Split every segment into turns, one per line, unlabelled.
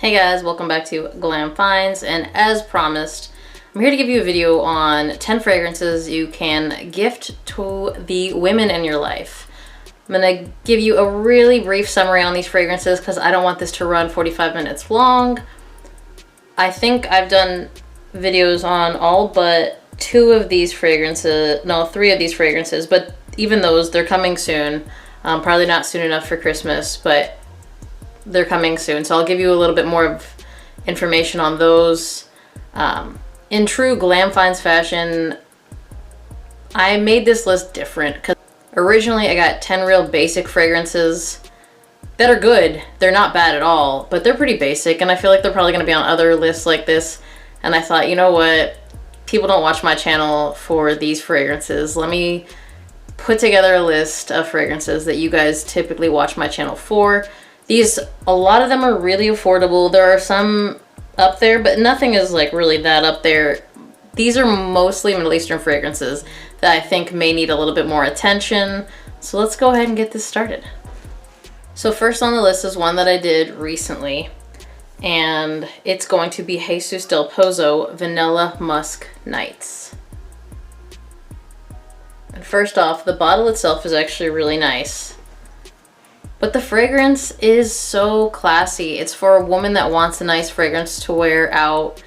Hey guys, welcome back to Glam Finds, and as promised, I'm here to give you a video on 10 fragrances you can gift to the women in your life. I'm gonna give you a really brief summary on these fragrances because I don't want this to run 45 minutes long. I think I've done videos on all but three of these fragrances, but even those, they're coming soon. Probably not soon enough for Christmas, but they're coming soon, so I'll give you a little bit more of information on those. In true Glam Finds fashion, I made this list different because originally I got 10 real basic fragrances that are good. They're not bad at all, but they're pretty basic, and I feel like they're probably going to be on other lists like this. And I thought, you know what? People don't watch my channel for these fragrances. Let me put together a list of fragrances that you guys typically watch my channel for. A lot of them are really affordable. There are some up there, but nothing is like really that up there. These are mostly Middle Eastern fragrances that I think may need a little bit more attention. So let's go ahead and get this started. So first on the list is one that I did recently, and it's going to be Jesus del Pozo Vanilla Musk Nights. And first off, the bottle itself is actually really nice. But the fragrance is so classy. It's for a woman that wants a nice fragrance to wear out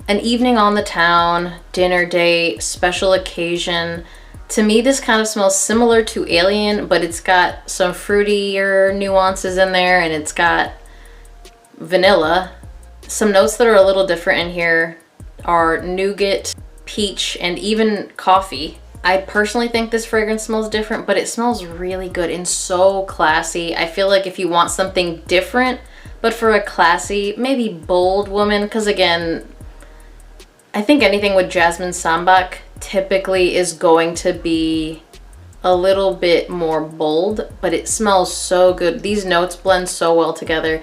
an evening on the town, dinner date, special occasion. To me, this kind of smells similar to Alien, but it's got some fruitier nuances in there, and it's got vanilla. Some notes that are a little different in here are nougat, peach, and even coffee. I personally think this fragrance smells different, but it smells really good and so classy. I feel like if you want something different, but for a classy, maybe bold woman, because again, I think anything with jasmine sambac typically is going to be a little bit more bold, but it smells so good. These notes blend so well together.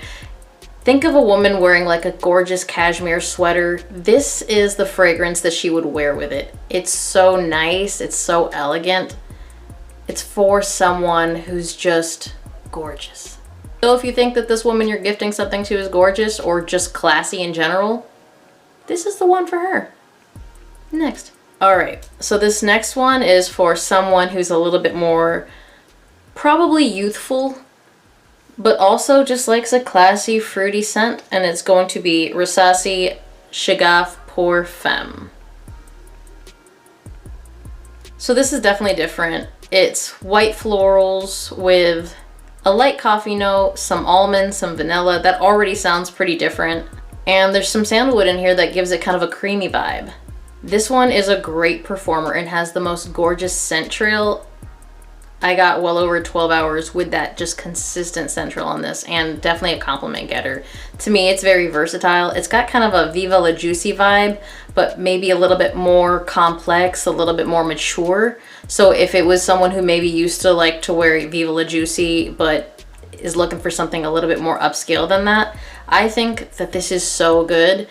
Think of a woman wearing like a gorgeous cashmere sweater. This is the fragrance that she would wear with it. It's so nice. It's so elegant. It's for someone who's just gorgeous. So if you think that this woman you're gifting something to is gorgeous or just classy in general, this is the one for her. Next. All right, so this next one is for someone who's a little bit more probably youthful, but also just likes a classy, fruity scent, and it's going to be Rasasi Shagaf pour Femme. So this is definitely different. It's white florals with a light coffee note, some almond, some vanilla. That already sounds pretty different. And there's some sandalwood in here that gives it kind of a creamy vibe. This one is a great performer and has the most gorgeous scent trail. I got well over 12 hours with that just consistent scent trail on this, and definitely a compliment getter. To me, it's very versatile. It's got kind of a Viva La Juicy vibe, but maybe a little bit more complex, a little bit more mature. So if it was someone who maybe used to like to wear Viva La Juicy, but is looking for something a little bit more upscale than that, I think that this is so good.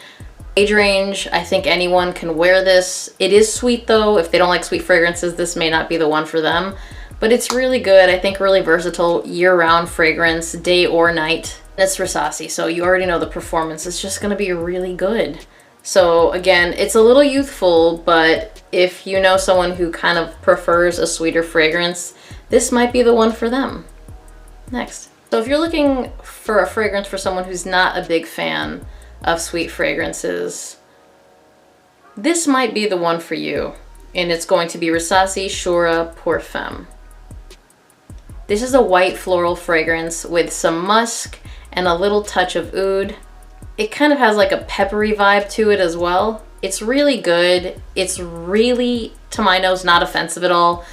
Age range, I think anyone can wear this. It is sweet though. If they don't like sweet fragrances, this may not be the one for them. But it's really good. I think really versatile, year-round fragrance, day or night. It's Rasasi, so you already know the performance is just gonna be really good. So again, it's a little youthful, but if you know someone who kind of prefers a sweeter fragrance, this might be the one for them. Next. So if you're looking for a fragrance for someone who's not a big fan of sweet fragrances, this might be the one for you. And it's going to be Rasasi Shura pour Femme. This is a white floral fragrance with some musk and a little touch of oud. It kind of has like a peppery vibe to it as well. It's really good. It's really, to my nose, not offensive at all.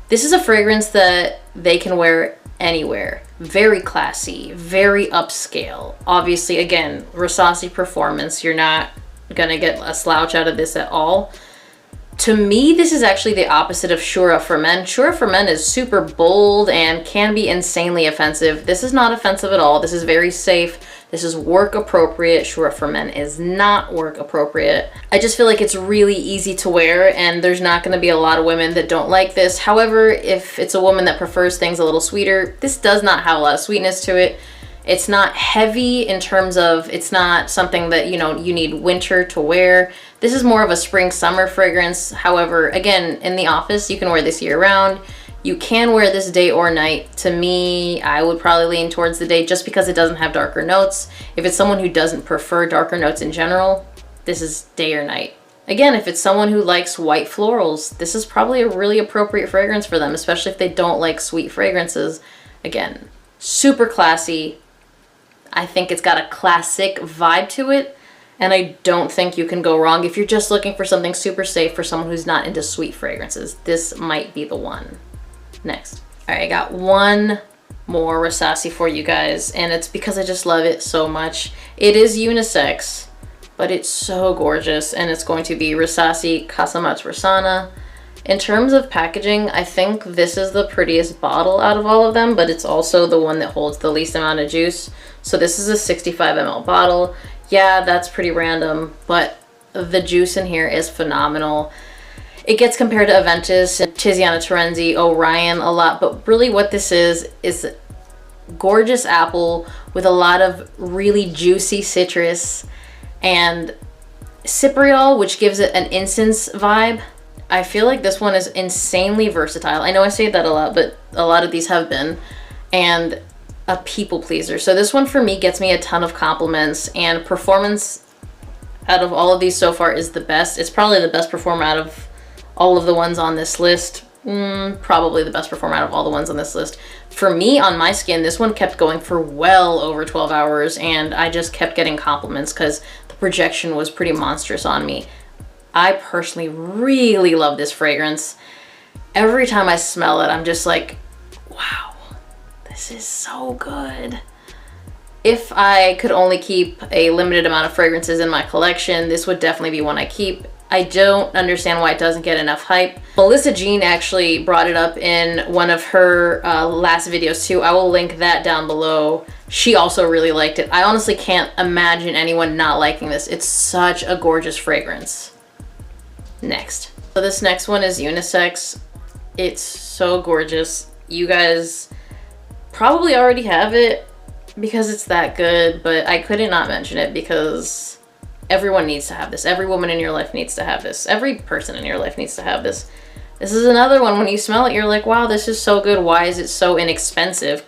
This is a fragrance that they can wear anywhere. Very classy, very upscale. Obviously, again, Rasasi performance. You're not gonna get a slouch out of this at all. To me, this is actually the opposite of Shura for Men. Shura for Men is super bold and can be insanely offensive. This is not offensive at all. This is very safe. This is work appropriate. Shura for Men is not work appropriate. I just feel like it's really easy to wear, and there's not going to be a lot of women that don't like this. However, if it's a woman that prefers things a little sweeter, this does not have a lot of sweetness to it. It's not heavy in terms of, it's not something that, you know, you need winter to wear. This is more of a spring summer fragrance. However, again, in the office, you can wear this year round. You can wear this day or night. To me, I would probably lean towards the day just because it doesn't have darker notes. If it's someone who doesn't prefer darker notes in general, this is day or night. Again, if it's someone who likes white florals, this is probably a really appropriate fragrance for them, especially if they don't like sweet fragrances. Again, super classy. I think it's got a classic vibe to it, and I don't think you can go wrong. If you're just looking for something super safe for someone who's not into sweet fragrances, this might be the one. Next. All right, I got one more Rasasi for you guys, and it's because I just love it so much. It is unisex, but it's so gorgeous, and it's going to be Rasasi Qasamat Rasana. In terms of packaging, I think this is the prettiest bottle out of all of them, but it's also the one that holds the least amount of juice. So this is a 65 ml bottle. Yeah, that's pretty random, but the juice in here is phenomenal. It gets compared to Aventus and Tiziana Terenzi, Orion a lot, but really what this is gorgeous apple with a lot of really juicy citrus and cypriol, which gives it an incense vibe. I feel like this one is insanely versatile. I know I say that a lot, but a lot of these have been. And a people pleaser. So this one for me gets me a ton of compliments, and performance out of all of these so far is the best. It's probably the best performer out of all of the ones on this list. Probably the best performer out of all the ones on this list. For me, on my skin, this one kept going for well over 12 hours, and I just kept getting compliments because the projection was pretty monstrous on me. I personally really love this fragrance. Every time I smell it, I'm just like, wow, this is so good. If I could only keep a limited amount of fragrances in my collection, this would definitely be one I keep. I don't understand why it doesn't get enough hype. Melissa Jean actually brought it up in one of her last videos too. I will link that down below. She also really liked it. I honestly can't imagine anyone not liking this. It's such a gorgeous fragrance. Next. So this next one is unisex. It's so gorgeous. You guys probably already have it because it's that good, but I couldn't not mention it because everyone needs to have this. Every woman in your life needs to have this. Every person in your life needs to have this. This is another one, when you smell it, you're like, wow, this is so good. Why is it so inexpensive?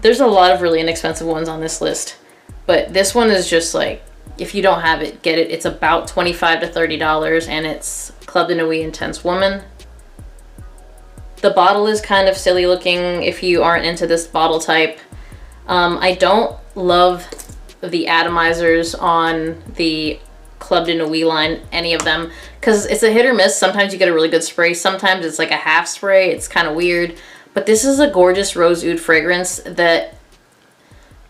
There's a lot of really inexpensive ones on this list, but this one is just like, if you don't have it, get it. It's about $25 to $30, and it's Club de Nuit Intense Woman. The bottle is kind of silly looking if you aren't into this bottle type. I don't love the atomizers on the Club de Nuit line, any of them, because it's a hit or miss. Sometimes you get a really good spray, sometimes it's like a half spray. It's kind of weird, but this is a gorgeous rose oud fragrance that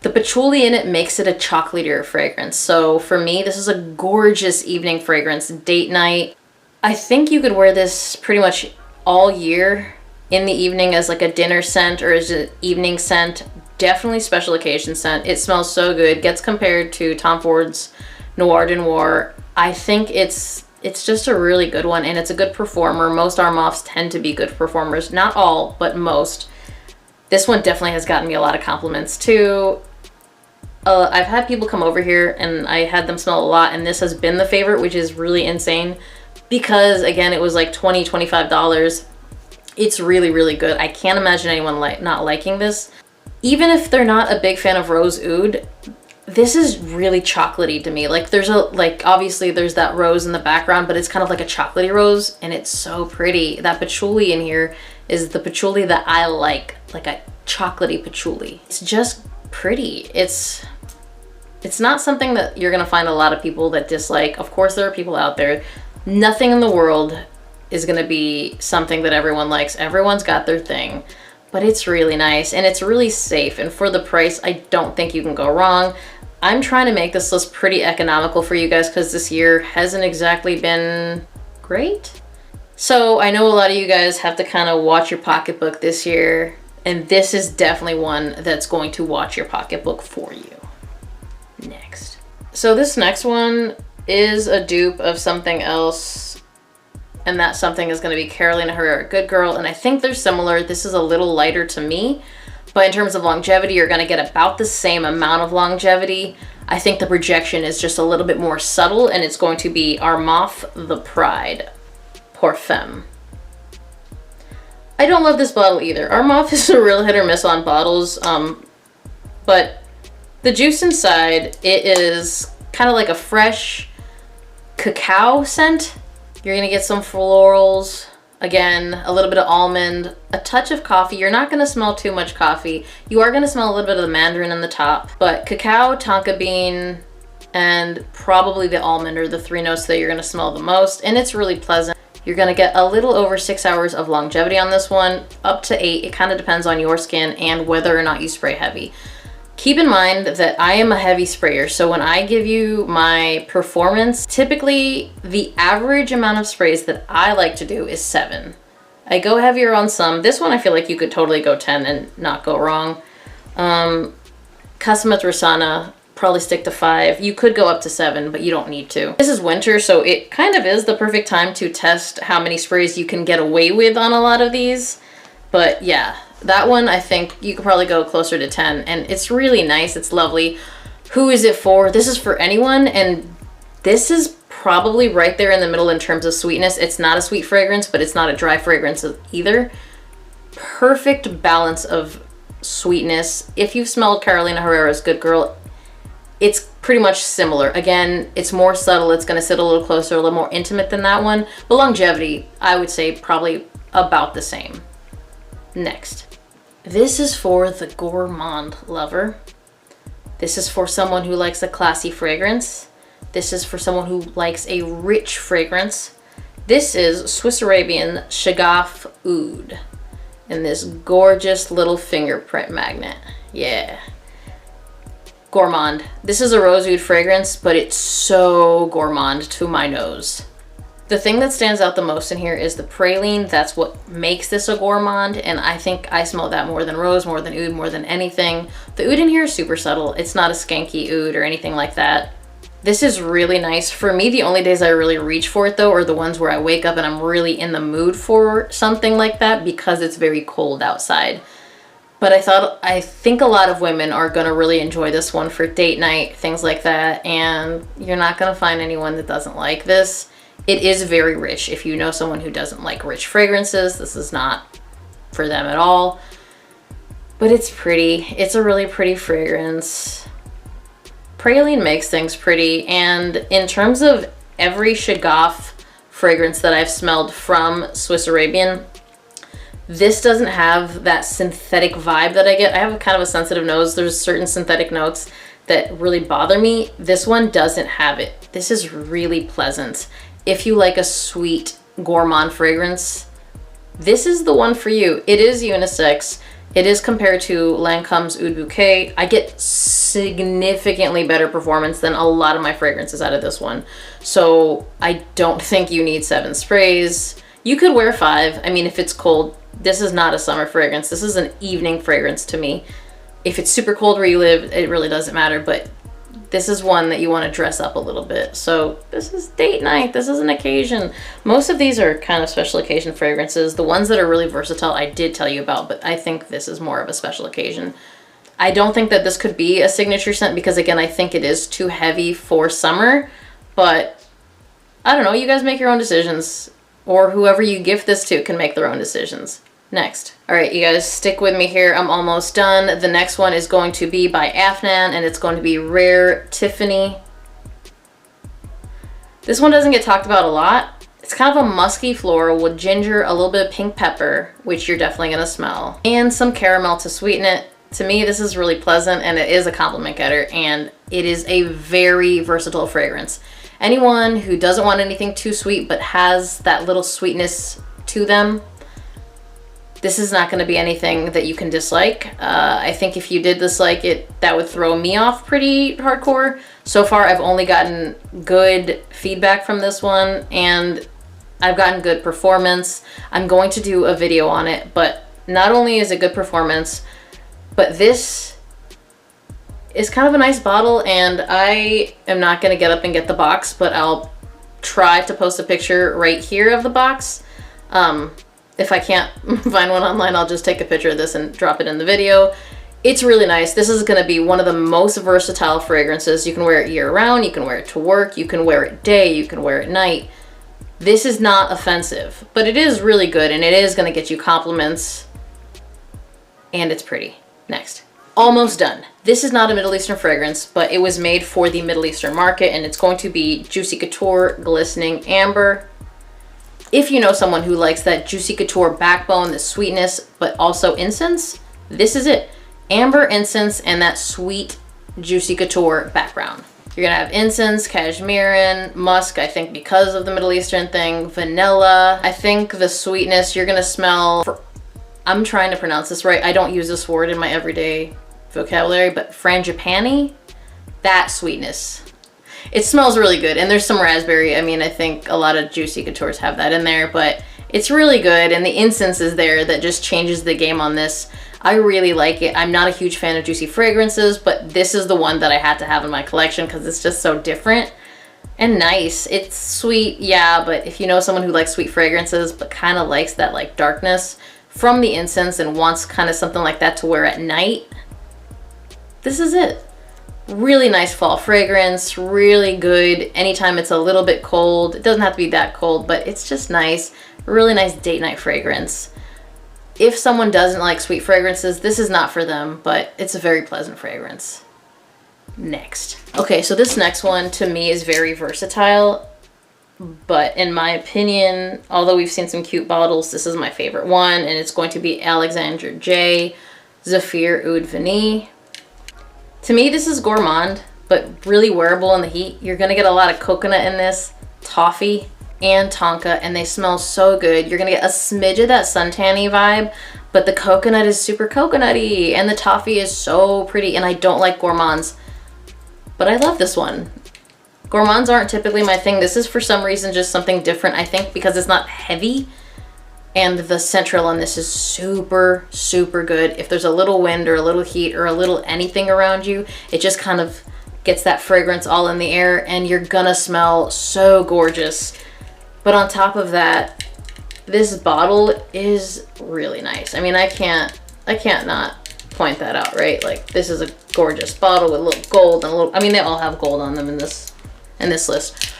the patchouli in it makes it a chocolatier fragrance. So for me, this is a gorgeous evening fragrance, date night. I think you could wear this pretty much all year in the evening as like a dinner scent or as an evening scent. Definitely special occasion scent. It smells so good. Gets compared to Tom Ford's Noir de Noir. I think it's just a really good one, and it's a good performer. Most Armafs tend to be good performers. Not all, but most. This one definitely has gotten me a lot of compliments too. I've had people come over here and I had them smell a lot, and this has been the favorite, which is really insane because, again, it was like $20, $25. It's really, really good. I can't imagine anyone not liking this. Even if they're not a big fan of rose oud, this is really chocolatey to me. Like obviously there's that rose in the background, but it's kind of like a chocolatey rose, and it's so pretty. That patchouli in here is the patchouli that I like a chocolatey patchouli. It's just pretty. It's not something that you're gonna find a lot of people that dislike. Of course there are people out there. Nothing in the world is gonna be something that everyone likes. Everyone's got their thing. But it's really nice, and it's really safe, and for the price, I don't think you can go wrong. I'm trying to make this list pretty economical for you guys because this year hasn't exactly been great. So I know a lot of you guys have to kind of watch your pocketbook this year, and this is definitely one that's going to watch your pocketbook for you. Next. So this next one is a dupe of something else, and that something is going to be Carolina Herrera Good Girl, and I think they're similar. This is a little lighter to me, But in terms of longevity, you're gonna get about the same amount of longevity. I think the projection is just a little bit more subtle, and it's going to be Armaf the Pride pour Femme. I don't love this bottle either. Armaf is a real hit or miss on bottles, but the juice inside, it is kind of like a fresh cacao scent. You're gonna get some florals, again, a little bit of almond, a touch of coffee. You're not gonna smell too much coffee. You are gonna smell a little bit of the mandarin in the top, but cacao, tonka bean, and probably the almond are the three notes that you're gonna smell the most, and it's really pleasant. You're gonna get a little over 6 hours of longevity on this one, up to 8. It kind of depends on your skin and whether or not you spray heavy. Keep in mind that I am a heavy sprayer, so when I give you my performance, typically the average amount of sprays that I like to do is 7. I go heavier on some. This one I feel like you could totally go 10 and not go wrong. Qasamat Rasana, probably stick to 5. You could go up to 7, but you don't need to. This is winter, so it kind of is the perfect time to test how many sprays you can get away with on a lot of these. But yeah, that one, I think you could probably go closer to 10, and it's really nice. It's lovely. Who is it for? This is for anyone, and this is probably right there in the middle in terms of sweetness. It's not a sweet fragrance, but it's not a dry fragrance either. Perfect balance of sweetness. If you've smelled Carolina Herrera's Good Girl, it's pretty much similar. Again, it's more subtle. It's going to sit a little closer, a little more intimate than that one. But longevity, I would say probably about the same. Next. This is for the gourmand lover. This is for someone who likes a classy fragrance. This is for someone who likes a rich fragrance. This is Swiss Arabian Shagaf Oud in this gorgeous little fingerprint magnet. Yeah. Gourmand. This is a rose oud fragrance, but it's so gourmand to my nose. The thing that stands out the most in here is the praline. That's what makes this a gourmand, and I think I smell that more than rose, more than oud, more than anything. The oud in here is super subtle. It's not a skanky oud or anything like that. This is really nice. For me, the only days I really reach for it though are the ones where I wake up and I'm really in the mood for something like that because it's very cold outside. But I think a lot of women are gonna really enjoy this one for date night, things like that, and you're not gonna find anyone that doesn't like this. It is very rich. If you know someone who doesn't like rich fragrances, this is not for them at all. But it's pretty. It's a really pretty fragrance. Praline makes things pretty, and in terms of every Shagaf fragrance that I've smelled from Swiss Arabian, this doesn't have that synthetic vibe that I get. I have kind of a sensitive nose. There's certain synthetic notes that really bother me. This one doesn't have it. This is really pleasant. If you like a sweet gourmand fragrance, this is the one for you. It is unisex. It is compared to Lancome's Oud Bouquet. I get significantly better performance than a lot of my fragrances out of this one. So I don't think you need 7 sprays. You could wear 5. I mean, if it's cold, this is not a summer fragrance. This is an evening fragrance to me. If it's super cold where you live, it really doesn't matter, but this is one that you want to dress up a little bit. So this is date night. This is an occasion. Most of these are kind of special occasion fragrances. The ones that are really versatile, I did tell you about, but I think this is more of a special occasion. I don't think that this could be a signature scent because, again, I think it is too heavy for summer, but I don't know. You guys make your own decisions, or whoever you gift this to can make their own decisions. Next. All right, you guys, stick with me here. I'm almost done. The next one is going to be by Afnan, and it's going to be Rare Tiffany. This one doesn't get talked about a lot. It's kind of a musky floral with ginger, a little bit of pink pepper, which you're definitely gonna smell, and some caramel to sweeten it. To me, this is really pleasant, and it is a compliment getter, and it is a very versatile fragrance. Anyone who doesn't want anything too sweet but has that little sweetness to them, this is not going to be anything that you can dislike. I think if you did dislike it, that would throw me off pretty hardcore. So far, I've only gotten good feedback from this one, and I've gotten good performance. I'm going to do a video on it, but not only is it good performance, but this is kind of a nice bottle, and I am not going to get up and get the box, but I'll try to post a picture right here of the box. If I can't find one online, I'll just take a picture of this and drop it in the video. It's really nice. This is gonna be one of the most versatile fragrances. You can wear it year round, you can wear it to work, you can wear it day, you can wear it night. This is not offensive, but it is really good and it is gonna get you compliments and it's pretty. Next. Almost done. This is not a Middle Eastern fragrance, but it was made for the Middle Eastern market and it's going to be Juicy Couture Glistening Amber. If you know someone who likes that Juicy Couture backbone, the sweetness, but also incense, this is it. Amber, incense, and that sweet Juicy Couture background. You're gonna have incense, cashmere, musk, I think because of the Middle Eastern thing, vanilla. I think the sweetness you're gonna smell, I'm trying to pronounce this right. I don't use this word in my everyday vocabulary, but frangipani, that sweetness. It smells really good, and there's some raspberry. I mean, I think a lot of Juicy Coutures have that in there, but it's really good, and the incense is there that just changes the game on this. I really like it. I'm not a huge fan of juicy fragrances, but this is the one that I had to have in my collection because it's just so different and nice. It's sweet, yeah, but if you know someone who likes sweet fragrances but kind of likes that like darkness from the incense and wants kind of something like that to wear at night, this is it. Really nice fall fragrance, really good anytime it's a little bit cold. It doesn't have to be that cold, but it's just nice. Really nice date night fragrance. If someone doesn't like sweet fragrances, this is not for them, but it's a very pleasant fragrance. Next. Okay, so this next one to me is very versatile, but in my opinion, although we've seen some cute bottles, this is my favorite one, and it's going to be Alexandre J. Zafir Oud Vanille. To me, this is gourmand, but really wearable in the heat. You're gonna get a lot of coconut in this, toffee, and tonka, and they smell so good. You're gonna get a smidge of that suntanny vibe, but the coconut is super coconutty, and the toffee is so pretty, and I don't like gourmands, but I love this one. Gourmands aren't typically my thing. This is for some reason just something different, I think because it's not heavy, and the central on this is super, super good. If there's a little wind or a little heat or a little anything around you, it just kind of gets that fragrance all in the air, and you're gonna smell so gorgeous. But on top of that, this bottle is really nice. I mean, I can't not point that out, right? Like, this is a gorgeous bottle with a little gold and a little, I mean, they all have gold on them in this list.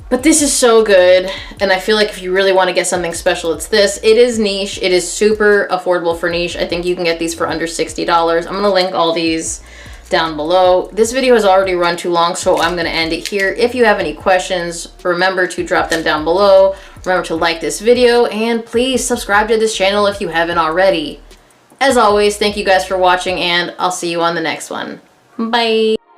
But this is so good, and I feel like if you really want to get something special, it's this. It is niche. It is super affordable for niche. I think you can get these for under $60. I'm going to link all these down below. This video has already run too long, so I'm going to end it here. If you have any questions, remember to drop them down below. Remember to like this video, and please subscribe to this channel if you haven't already. As always, thank you guys for watching, and I'll see you on the next one. Bye!